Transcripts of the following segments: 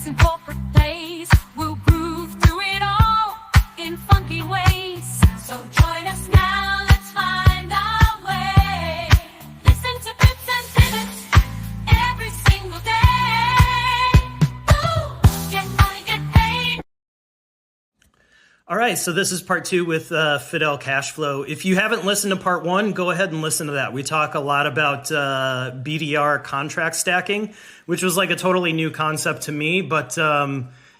place and corporate plays. We'll groove through it all in funky ways. So join us now, let's find our way. Listen to bits and pivots every single day. Ooh, get money, get paid. All right, so this is part 2 with Fidel Cache Flow. If you haven't listened to part 1, go ahead and listen to that. We talk a lot about BDR contract stacking, which was like a totally new concept to me, but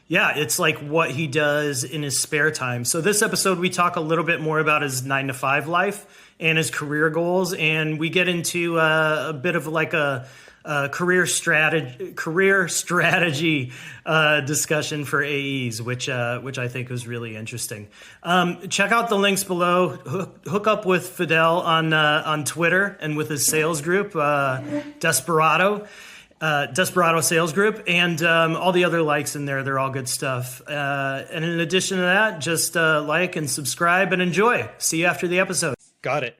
yeah, it's like what he does in his spare time. So this episode, we talk a little bit more about his 9-to-5 life and his career goals, and we get into a bit of like a career strategy discussion for AEs, which I think was really interesting. Check out the links below. Hook up with Fidel on Twitter and with his sales group, Desperado Sales Group, and all the other likes in there. They're all good stuff. And in addition to that, just like and subscribe and enjoy. See you after the episode. Got it.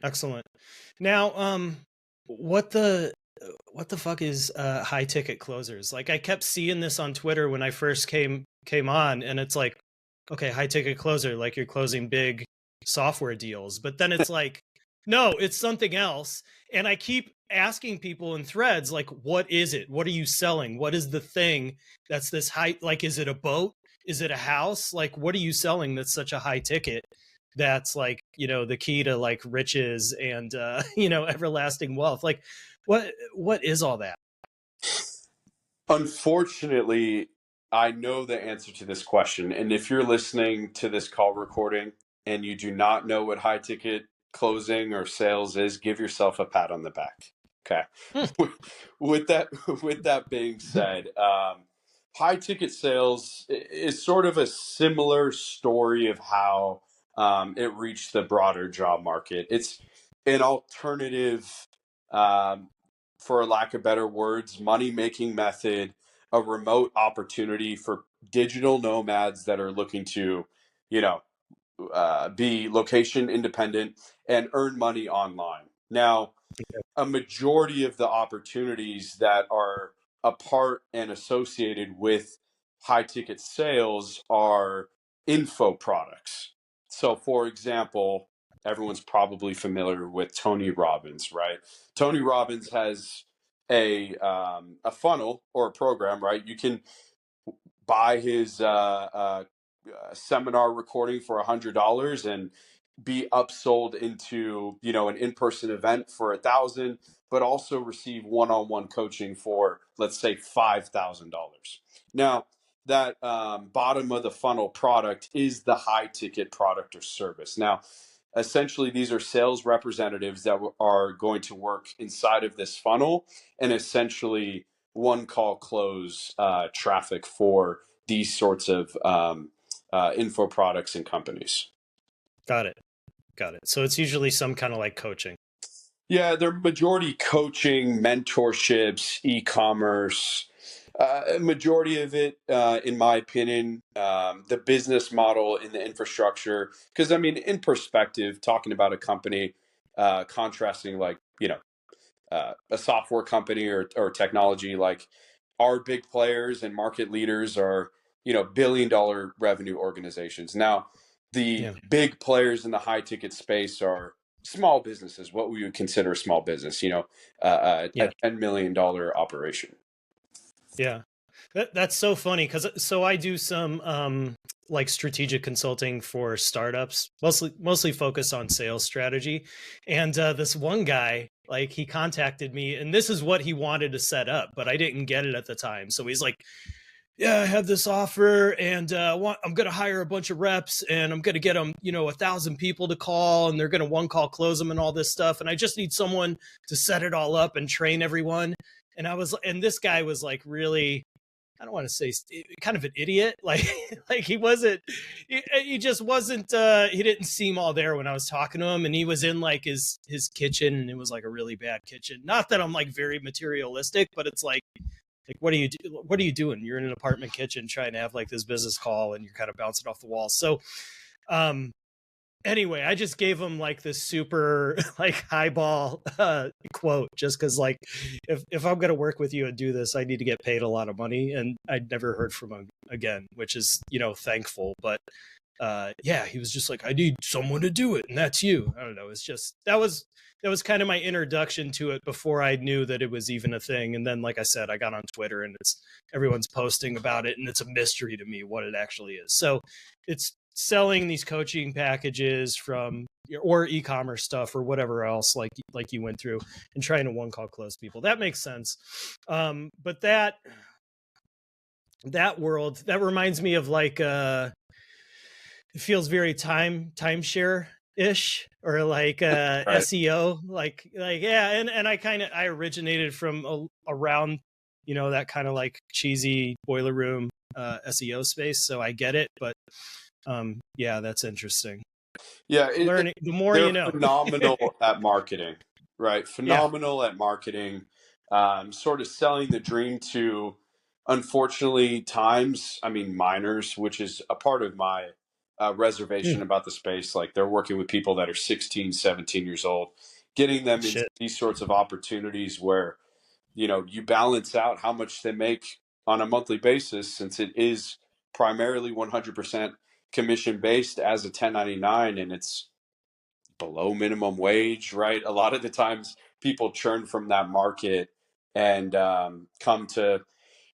Excellent. Now, what the fuck is high ticket closers? Like, I kept seeing this on Twitter when I first came on, and it's like, okay, high ticket closer, like you're closing big software deals, but then it's like, no, it's something else. And I keep asking people in threads, like, what is it? What are you selling? What is the thing that's this high? Like, is it a boat? Is it a house? Like, what are you selling that's such a high ticket? That's like, you know, the key to like riches and, you know, everlasting wealth. Like, what is all that? Unfortunately, I know the answer to this question. And if you're listening to this call recording and you do not know what high ticket closing or sales is, give yourself a pat on the back. Okay. With that being said, high ticket sales is sort of a similar story of how it reached the broader job market. It's an alternative, for lack of better words, money-making method, a remote opportunity for digital nomads that are looking to, you know, be location independent and earn money online. Now, a majority of the opportunities that are a part and associated with high ticket sales are info products. So, for example, everyone's probably familiar with Tony Robbins, right? Tony Robbins has a funnel or a program, right? You can buy his seminar recording for $100 and be upsold into, you know, an in-person event for $1,000, but also receive one-on-one coaching for, let's say, $5,000. Now, that bottom of the funnel product is the high ticket product or service. Now, essentially, these are sales representatives that are going to work inside of this funnel and essentially one call close traffic for these sorts of info products and companies. Got it. So it's usually some kind of like coaching. Yeah, they're majority coaching, mentorships, e-commerce. Majority of it, in my opinion, the business model in the infrastructure. Because I mean, in perspective, talking about a company, contrasting like, you know, a software company or technology, like our big players and market leaders are, you know, $billion revenue organizations. Now, the big players in the high ticket space are small businesses, what we would consider a small business, you know, a $10 million operation. Yeah. That's so funny because so I do some like strategic consulting for startups, mostly focused on sales strategy. And this one guy, like, he contacted me and this is what he wanted to set up, but I didn't get it at the time. So he's like, yeah, I have this offer and I'm going to hire a bunch of reps and I'm going to get them, you know, 1,000 people to call and they're going to one call close them and all this stuff. And I just need someone to set it all up and train everyone. And this guy was like really, I don't want to say kind of an idiot. Like he just wasn't, he didn't seem all there when I was talking to him, and he was in like his kitchen and it was like a really bad kitchen. Not that I'm like very materialistic, but it's like, what are you doing? You're in an apartment kitchen trying to have like this business call and you're kind of bouncing off the walls. So, Anyway, I just gave him like this super like highball quote just because like if I'm gonna work with you and do this, I need to get paid a lot of money, and I'd never heard from him again, which is thankful. But yeah, he was just like, I need someone to do it, and that's you. I don't know. It's just that was kind of my introduction to it before I knew that it was even a thing. And then, like I said, I got on Twitter and everyone's posting about it, and it's a mystery to me what it actually is. So it's selling these coaching packages from or e-commerce stuff or whatever else like you went through and trying to one call close people. That makes sense. But that world, that reminds me of like it feels very timeshare ish or like Right. SEO like yeah, and I originated from around that kind of like cheesy boiler room SEO space, so I get it. But yeah, that's interesting. Yeah, Learning the more they're you know. phenomenal at marketing, right? Yeah. Phenomenal at marketing, sort of selling the dream to, unfortunately, times, I mean, minors, which is a part of my reservation Mm, about the space. Like they're working with people that are 16, 17 years old, getting them into shit. these sorts of opportunities where, you balance out how much they make on a monthly basis, since it is primarily 100% commission based as a 1099, and it's below minimum wage, right? A lot of the times people churn from that market and come to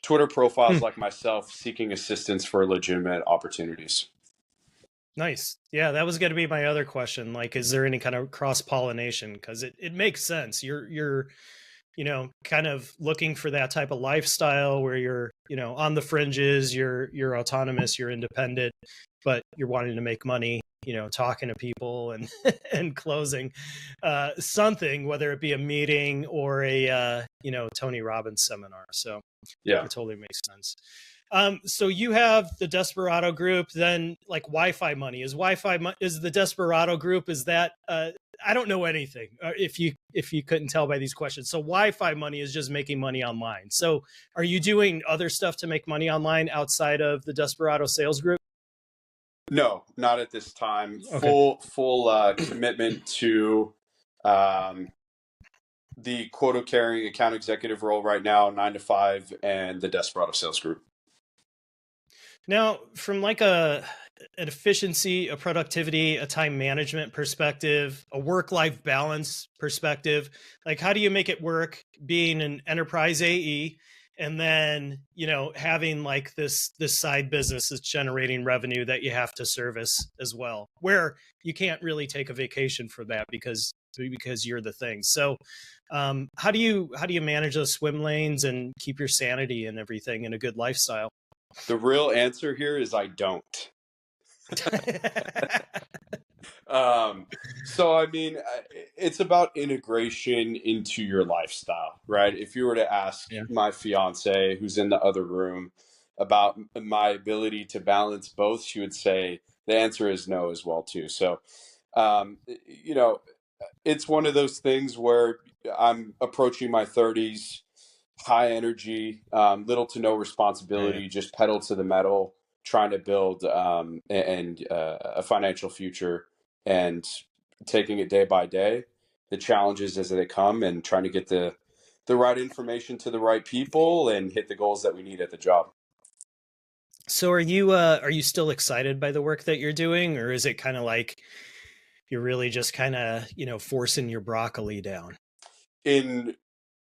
Twitter profiles Hmm. like myself seeking assistance for legitimate opportunities. Nice. Yeah, that was going to be my other question. Like, is there any kind of cross pollination? Because it makes sense. You're kind of looking for that type of lifestyle where you're on the fringes, you're autonomous, you're independent, but you're wanting to make money, talking to people and and closing something, whether it be a meeting or a Tony Robbins seminar. So Yeah. it totally makes sense. So you have the Desperado Group, then like Wi-Fi money. Is is the Desperado Group? Is that I don't know anything. If you couldn't tell by these questions, so Wi-Fi money is just making money online. So are you doing other stuff to make money online outside of the Desperado Sales Group? No, not at this time. Okay. Full commitment to um, the quota carrying account executive role right now, 9 to 5, and the Desperado Sales Group. Now, from like an efficiency, a productivity, a time management perspective, a work-life balance perspective, like how do you make it work being an enterprise AE and then, having like this side business that's generating revenue that you have to service as well, where you can't really take a vacation for that because you're the thing. So, how do you manage those swim lanes and keep your sanity and everything in a good lifestyle? The real answer here is I don't. Um, so I mean, it's about integration into your lifestyle, right? If you were to ask Yeah. my fiance, who's in the other room, about my ability to balance both, she would say the answer is no as well too. So, you know, it's one of those things where I'm approaching my 30s, high energy, little to no Yeah. responsibility, just pedal to the metal, trying to build a financial future and taking it day by day, the challenges as they come, and trying to get the right information to the right people and hit the goals that we need at the job. So are you still excited by the work that you're doing, or is it kind of like you're really just kind of, forcing your broccoli down? In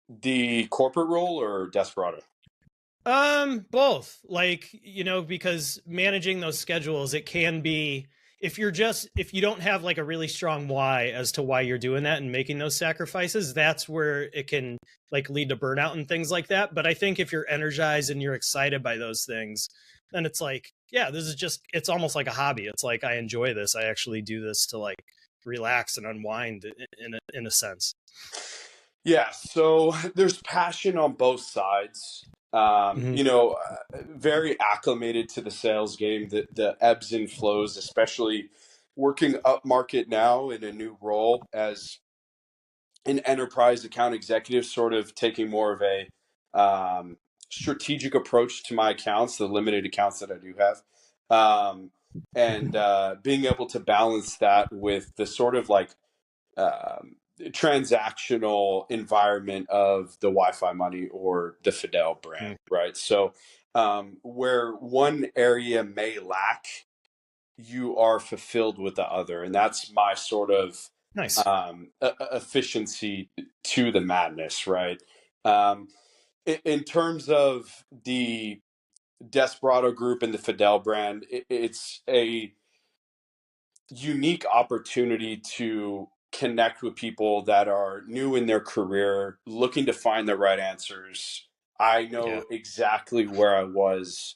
the corporate role or Desperado? Both. Like, because managing those schedules, it can be if you don't have like a really strong why as to why you're doing that and making those sacrifices, that's where it can like lead to burnout and things like that. But I think if you're energized and you're excited by those things, then it's like, yeah, it's almost like a hobby. It's like, I enjoy this. I actually do this to like relax and unwind in a sense. Yeah, so there's passion on both sides. Hmm. Very acclimated to the sales game, the ebbs and flows, especially working up market now in a new role as an enterprise account executive, sort of taking more of a strategic approach to my accounts, the limited accounts that I do have. and being able to balance that with the sort of like transactional environment of the Wi-Fi money or the Fidel brand, right? So where one area may lack, you are fulfilled with the other, and that's my sort of Nice. efficiency to the madness, right? Um, in terms of the Desperado Group and the Fidel brand, it's a unique opportunity to connect with people that are new in their career, looking to find the right answers. I Yeah. know exactly where I was,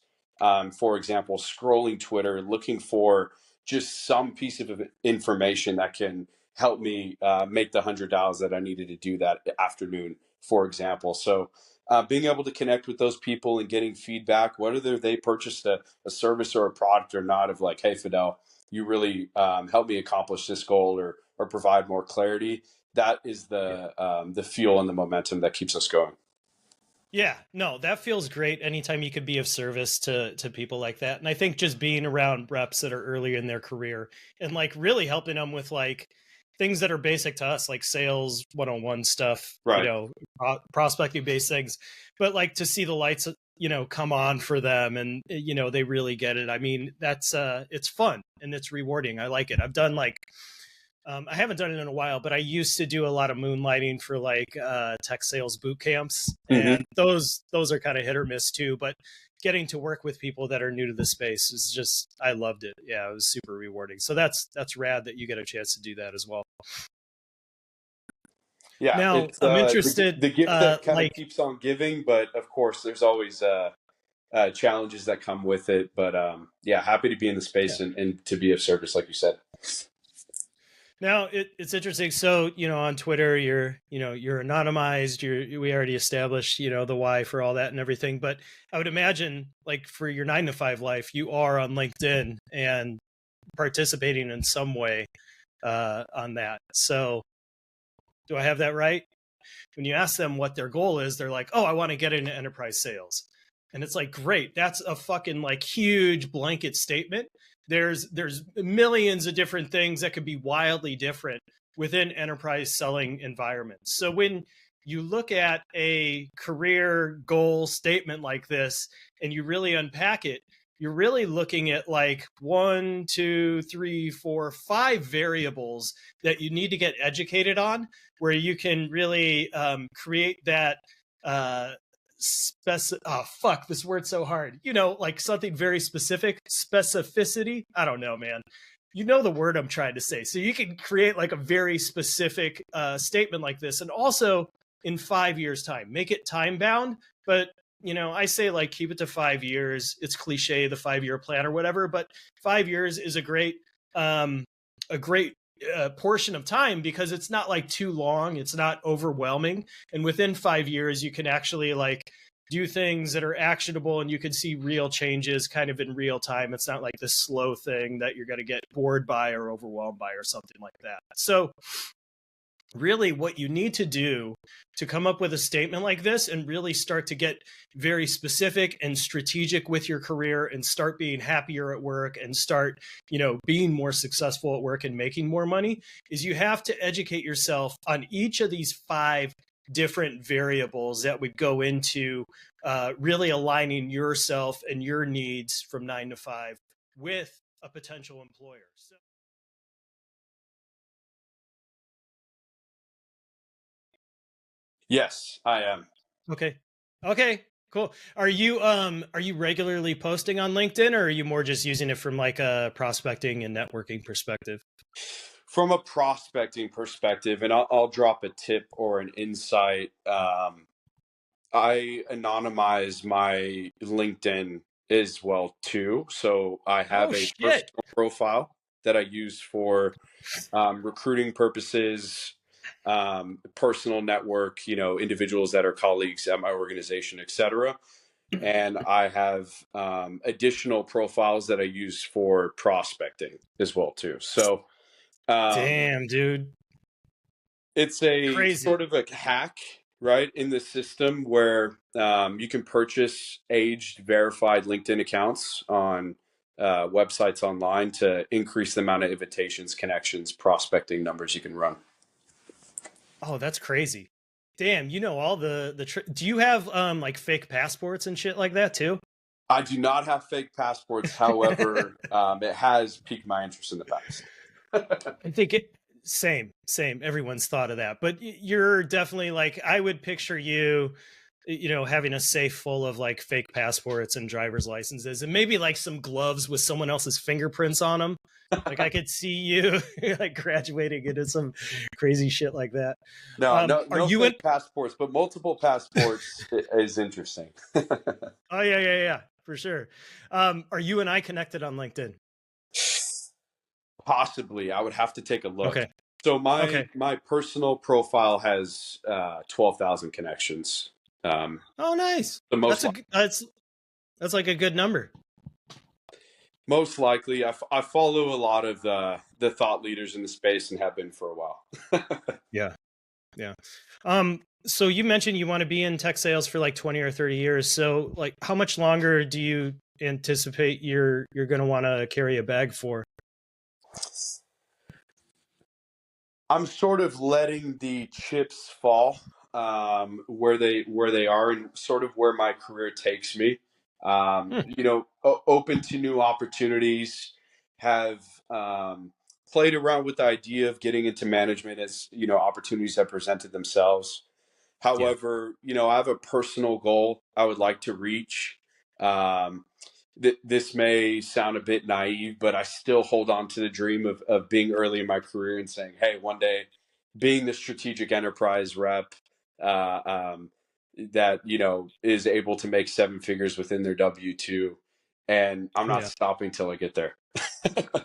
for example, scrolling Twitter, looking for just some piece of information that can help me make the $100 that I needed to do that afternoon, for example. So, being able to connect with those people and getting feedback, whether they purchased a service or a product or not, of like, hey, Fidel, you really help me accomplish this goal or provide more clarity. That is the fuel and the momentum that keeps us going. Yeah, no, that feels great anytime you could be of service to people like that. And I think just being around reps that are early in their career and like really helping them with like things that are basic to us, like sales 101 stuff, Right. prospecting based things, but like to see the lights, come on for them and, they really get it. I mean, that's, it's fun and it's rewarding. I like it. I've done like, I haven't done it in a while, but I used to do a lot of moonlighting for like tech sales boot camps, Mm-hmm. and those are kind of hit or miss too. But getting to work with people that are new to the space is just, I loved it. Yeah, it was super rewarding. So that's rad that you get a chance to do that as well. Yeah, Now it's I'm interested, the gift that kind of like, keeps on giving, but of course, there's always challenges that come with it. But yeah, happy to be in the space and to be of service, like you said. now it's interesting. So, on Twitter, you're anonymized. We already established, the why for all that and everything. But I would imagine, like for your 9 to 5 life, you are on LinkedIn and participating in some way on that. So, do I have that right? When you ask them what their goal is, they're like, "Oh, I want to get into enterprise sales." And it's like, great, that's a fucking like huge blanket statement. There's millions of different things that could be wildly different within enterprise selling environments. So when you look at a career goal statement like this and you really unpack it, you're really looking at like 1, 2, 3, 4, 5 variables that you need to get educated on, where you can really create that oh fuck, this word's so hard, like something very specific, specificity. I don't know, man. You know the word I'm trying to say. So you can create like a very specific statement like this, and also in 5 years time make it time bound. But I say like keep it to 5 years. It's cliche, the 5 year plan or whatever, but 5 years is a great portion of time, because it's not like too long, it's not overwhelming, and within 5 years you can actually like do things that are actionable and you can see real changes kind of in real time. It's not like this slow thing that you're going to get bored by or overwhelmed by or something like that. So really what you need to do to come up with a statement like this and really start to get very specific and strategic with your career and start being happier at work and start, being more successful at work and making more money, is you have to educate yourself on each of these 5 different variables that would go into really aligning yourself and your needs from 9 to 5 with a potential employer. So Yes, I am. Okay, cool. Are you regularly posting on LinkedIn, or are you more just using it from like a prospecting and networking perspective? From a prospecting perspective, and I'll drop a tip or an insight. I anonymize my LinkedIn as well too. So I Oh have a shit. personal profile that I use for recruiting purposes, personal network, individuals that are colleagues at my organization, etc. And I have additional profiles that I use for prospecting as well too. So Damn, dude. it's a Crazy. sort of a hack, right, in the system where you can purchase aged verified LinkedIn accounts on websites online to increase the amount of invitations, connections, prospecting numbers you can run. Oh, that's crazy. Damn, you know all do you have like fake passports and shit like that too? I do not have fake passports. However, it has piqued my interest in the past. I think it same. Everyone's thought of that, but you're definitely like I would picture you, having a safe full of like fake passports and driver's licenses, and maybe like some gloves with someone else's fingerprints on them. Like I could see you like graduating into some crazy shit like that. No, Are no you in? fake passports, but multiple passports is interesting. Oh yeah, for sure. Are you and I connected on LinkedIn? Possibly, I would have to take a look. Okay. So Okay. my personal profile has 12,000 connections. Oh, nice. The most That's like a good number. most likely, I follow a lot of the thought leaders in the space and have been for a while. Yeah. Yeah. So you mentioned you want to be in tech sales for like 20 or 30 years. So like how much longer do you anticipate you're going to want to carry a bag for? I'm sort of letting the chips fall where they are and sort of where my career takes me. Hmm. Open to new opportunities. Have played around with the idea of getting into management as opportunities have presented themselves. Yeah. However, I have a personal goal I would like to reach. Um, this may sound a bit naive, but I still hold on to the dream of being early in my career and saying, hey, one day being the strategic enterprise rep uh, um, that, is able to make seven figures within their W-2. And I'm not Yeah. stopping till I get there.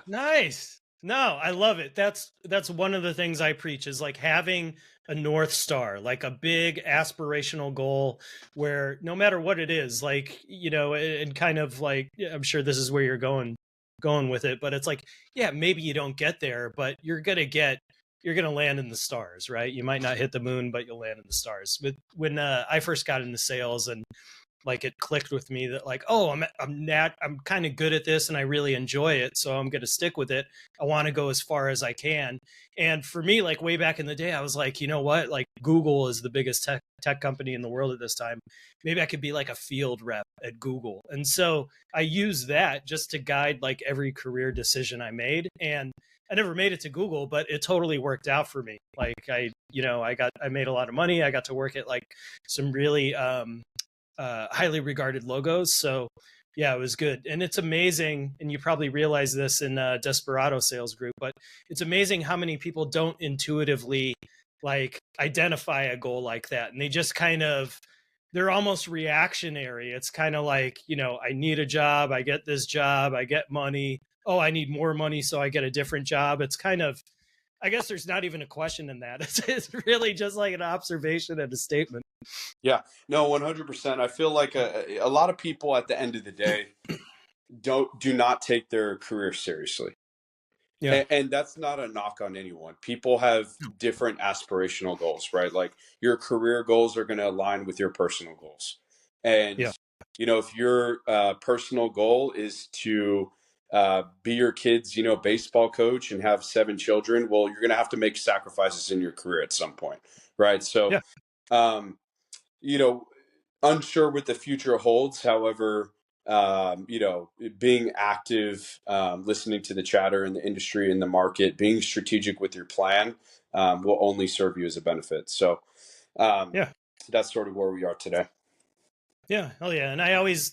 Nice. No, I love it. That's one of the things I preach is like having a North Star, like a big aspirational goal where no matter what it is, like, and kind of like I'm sure this is where you're going with it, but it's like, yeah, maybe you don't get there, but you're going to land in the stars, right? You might not hit the moon, but you'll land in the stars. But when I first got into sales and like it clicked with me that like, oh, I'm kind of good at this and I really enjoy it, so I'm going to stick with it. I want to go as far as I can. And for me, like way back in the day, I was like, you know what, like Google is the biggest tech company in the world at this time. Maybe I could be like a field rep at Google. And so I use that just to guide like every career decision I made. And I never made it to Google, but it totally worked out for me. Like I made a lot of money. I got to work at like some really highly regarded logos. So yeah, it was good. And it's amazing. And you probably realize this in Desperado Sales Group, but it's amazing how many people don't intuitively like identify a goal like that. And they just they're almost reactionary. It's kind of like, I need a job. I get this job. I get money. Oh, I need more money. So I get a different job. It's kind of, I guess there's not even a question in that. It's really just like an observation and a statement. Yeah, no, 100%. I feel like a lot of people at the end of the day do not take their career seriously. Yeah. And that's not a knock on anyone. People have different aspirational goals, right? Like your career goals are going to align with your personal goals. And, Yeah. if your personal goal is to be your kid's, baseball coach and have seven children, well, you're going to have to make sacrifices in your career at some point, right? So, Yeah. um, unsure what the future holds. However, being active, listening to the chatter in the industry and the market, being strategic with your plan will only serve you as a benefit. So Yeah. that's sort of where we are today. Yeah. Hell yeah. And I always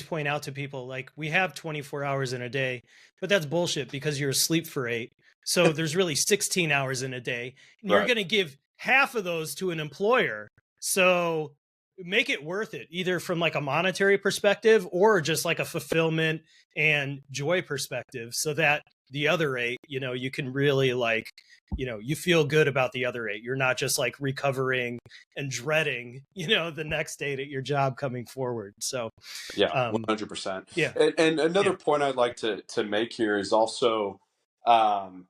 point out to people like we have 24 hours in a day, but that's bullshit because you're asleep for 8. So there's really 16 hours in a day and you're Right. going to give half of those to an employer. So make it worth it either from like a monetary perspective or just like a fulfillment and joy perspective so that the other 8, you can really like, you feel good about the other 8. You're not just like recovering and dreading, the next day at your job coming forward. So, Yeah, 100%. yeah, And another yeah, point I'd like to make here is also um,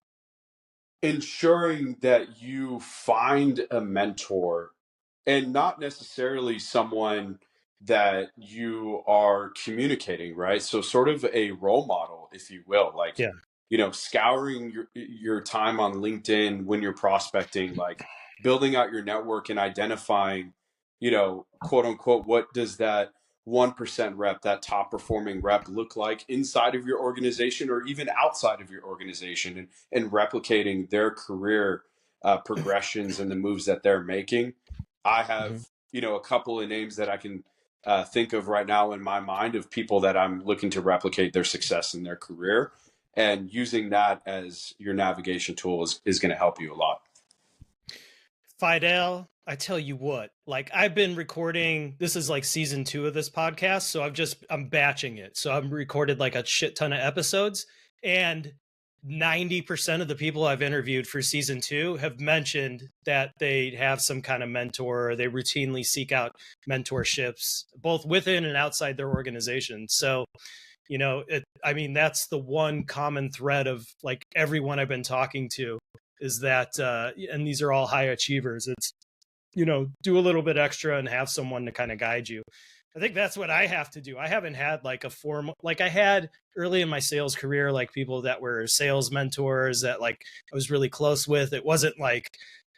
ensuring that you find a mentor and not necessarily someone that you are communicating, right? So sort of a role model, if you will, like, Yeah. scouring your time on LinkedIn when you're prospecting, like building out your network and identifying, quote unquote, what does that 1% rep, that top performing rep look like inside of your organization or even outside of your organization, and replicating their career progressions and the moves that they're making. I have, Mhm. a couple of names that I can think of right now in my mind of people that I'm looking to replicate their success in their career, and using that as your navigation tool is going to help you a lot. Fidel, I tell you what, like I've been recording, this is like season 2 of this podcast. So I'm batching it. So I've recorded like a shit ton of episodes, and 90% of the people I've interviewed for season 2 have mentioned that they have some kind of mentor, or they routinely seek out mentorships, both within and outside their organization. So, that's the one common thread of like everyone I've been talking to, is that, and these are all high achievers. It's, do a little bit extra and have someone to kind of guide you. I think that's what I have to do. I haven't had like a formal, like I had early in my sales career, like people that were sales mentors that like I was really close with. It wasn't like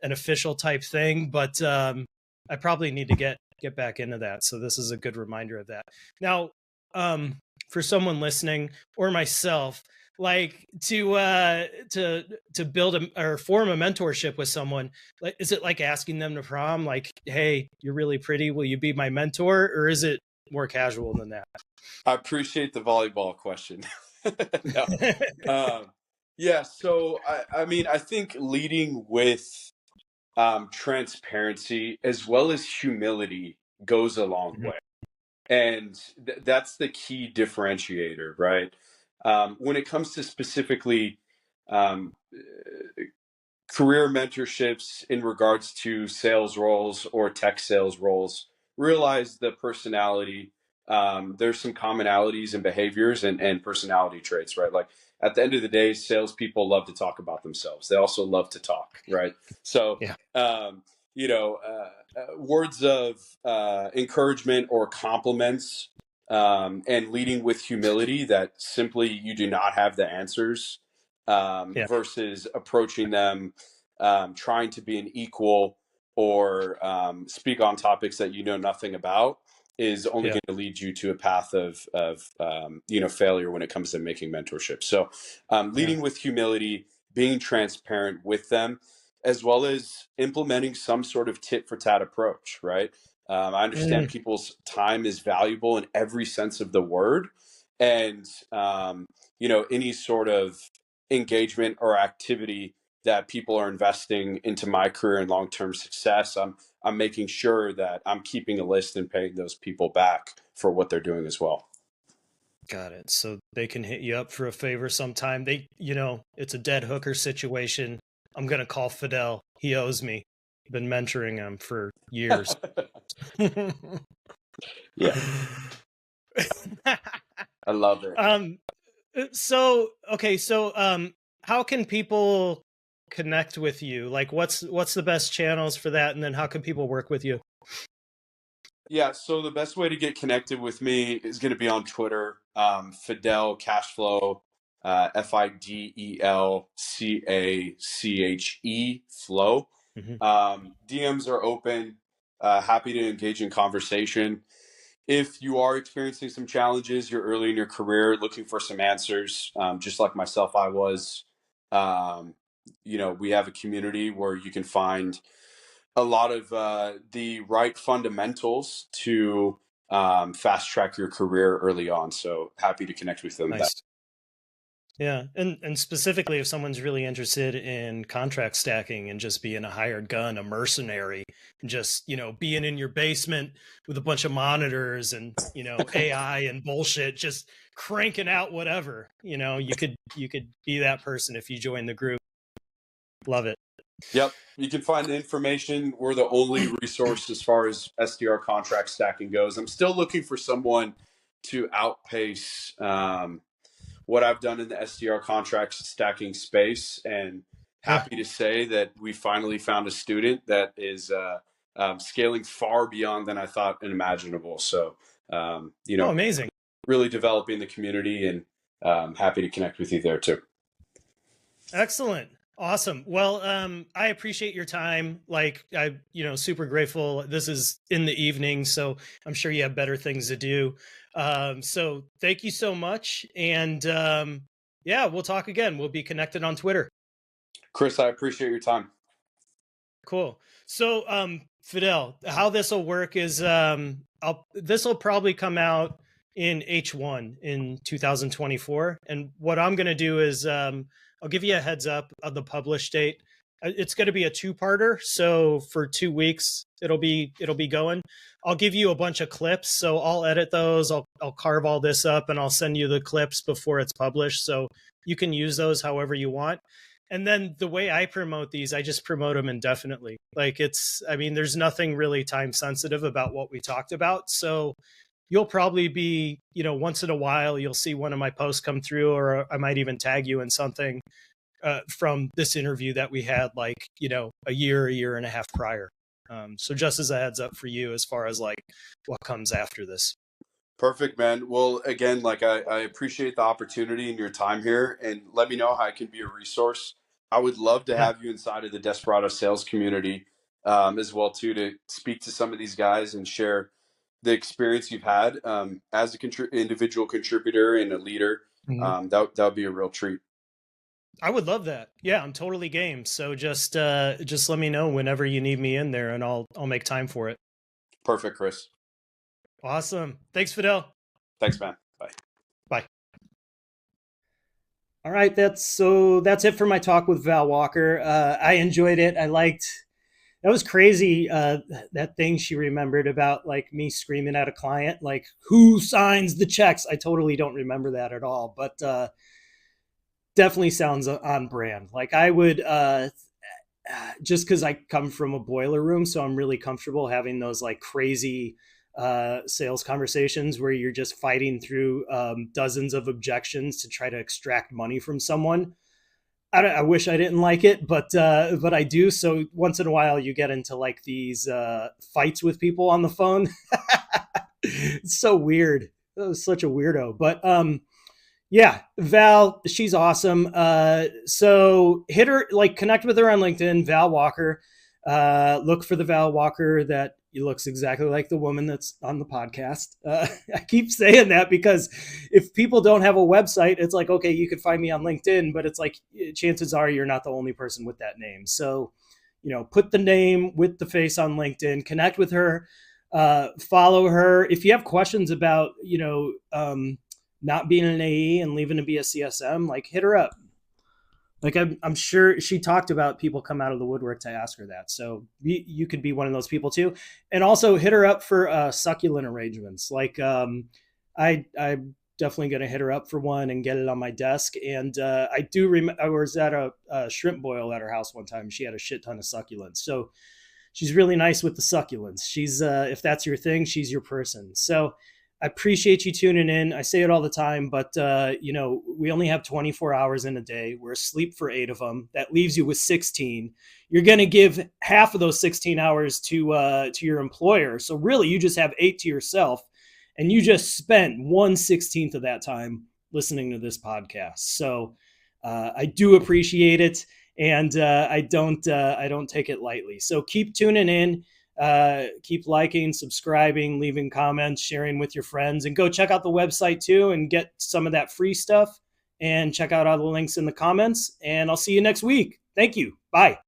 an official type thing, but I probably need to get back into that. So this is a good reminder of that. Now, for someone listening or myself, like to build or form a mentorship with someone, like, is it like asking them to prom, like, hey, you're really pretty, will you be my mentor? Or is it more casual than that? I appreciate the volleyball question. No. Yeah. So, I think leading with transparency as well as humility goes a long Mhm. way. And that's the key differentiator, right? When it comes to specifically um, career mentorships in regards to sales roles or tech sales roles, realize the personality. There's some commonalities in behaviors and personality traits, right? Like at the end of the day, salespeople love to talk about themselves. They also love to talk, right? So, Yeah. words of encouragement or compliments, and leading with humility that simply you do not have the answers, Yeah. versus approaching them, trying to be an equal or speak on topics that you know nothing about, is only Yeah. going to lead you to a path of failure when it comes to making mentorship. So, Yeah. leading with humility, being transparent with them, as well as implementing some sort of tit for tat approach. Right. I understand Mm, people's time is valuable in every sense of the word, and any sort of engagement or activity that people are investing into my career and long-term success, I'm making sure that I'm keeping a list and paying those people back for what they're doing as well. got it. So they can hit you up for a favor sometime. They, it's a dead hooker situation. I'm gonna call Fidel. He owes me. Been mentoring him for years. Yeah, I love it. um so okay, so how can people connect with you? Like what's the best channels for that, and then how can people work with you? Yeah, so the best way to get connected with me is going to be on Twitter, Fidel Cache Flow, FIDELCACHE Flow. Mhm. DMs are open. Happy to engage in conversation. If you are experiencing some challenges, you're early in your career, looking for some answers, just like myself, I was. Um, we have a community where you can find a lot of the right fundamentals to fast track your career early on. So happy to connect with them. Nice. Yeah, and specifically if someone's really interested in contract stacking and just being a hired gun, a mercenary, just, being in your basement with a bunch of monitors and, AI and bullshit, just cranking out whatever, you could be that person if you join the group. Love it. Yep. You can find the information. We're the only resource as far as SDR contract stacking goes. I'm still looking for someone to outpace what I've done in the SDR contract stacking space. And Huh. happy to say that we finally found a student that is scaling far beyond than I thought imaginable. So, Oh, amazing. really developing the community, and happy to connect with you there too. Excellent. Awesome. Well, I appreciate your time. Like, super grateful. This is in the evening, so I'm sure you have better things to do. So thank you so much. And yeah, we'll talk again. We'll be connected on Twitter. Chris, I appreciate your time. Cool. So, Fidel, how this will work is this will probably come out in H1 in 2024. And what I'm going to do is I'll give you a heads up of the publish date. It's going to be a two-parter. So for 2 weeks, it'll be going. I'll give you a bunch of clips. So I'll edit those. I'll carve all this up and I'll send you the clips before it's published. So you can use those however you want. And then the way I promote these, I just promote them indefinitely. Like there's nothing really time sensitive about what we talked about. So you'll probably be, once in a while, you'll see one of my posts come through, or I might even tag you in something from this interview that we had like, a year and a half prior. So just as a heads up for you, as far as like what comes after this. Perfect, man. Well, again, like I appreciate the opportunity and your time here, and let me know how I can be a resource. I would love to have you inside of the Desperado sales community as well too, to speak to some of these guys and share the experience you've had as a individual contributor and a leader. That would be a real treat. I would love that. Yeah, I'm totally game. So just let me know whenever you need me in there, and I'll make time for it. Perfect, Chris. Awesome. Thanks, Fidel. Thanks, man. Bye. Bye. All right, that's it for my talk with Val Walker. I enjoyed it. That was crazy. That thing she remembered about like me screaming at a client, like, who signs the checks? I totally don't remember that at all, but definitely sounds on brand. Like I would, just because I come from a boiler room, so I'm really comfortable having those like crazy sales conversations where you're just fighting through dozens of objections to try to extract money from someone. I wish I didn't like it, but I do. So once in a while you get into like these fights with people on the phone. It's so weird. That was such a weirdo, but yeah, Val, she's awesome. So hit her, like connect with her on LinkedIn, Val Walker. Look for the Val Walker that looks exactly like the woman that's on the podcast. I keep saying that because if people don't have a website, it's like, okay, you could find me on LinkedIn, but it's like, chances are you're not the only person with that name. So, put the name with the face on LinkedIn, connect with her, follow her. If you have questions about, not being an AE and leaving to be a CSM, like hit her up. Like I'm sure she talked about people come out of the woodwork to ask her that. So you could be one of those people too. And also hit her up for succulent arrangements. Like I'm definitely going to hit her up for one and get it on my desk. And I do remember I was at a shrimp boil at her house one time. She had a shit ton of succulents. So she's really nice with the succulents. She's if that's your thing, she's your person. So I appreciate you tuning in. I say it all the time, but we only have 24 hours in a day. We're asleep for 8 of them. That leaves you with 16. You're going to give half of those 16 hours to your employer. So really, you just have 8 to yourself, and you just spent 1/16 of that time listening to this podcast. So I do appreciate it, and I don't take it lightly. So keep tuning in. Keep liking, subscribing, leaving comments, sharing with your friends, and go check out the website too and get some of that free stuff, and check out all the links in the comments, and I'll see you next week. Thank you. Bye.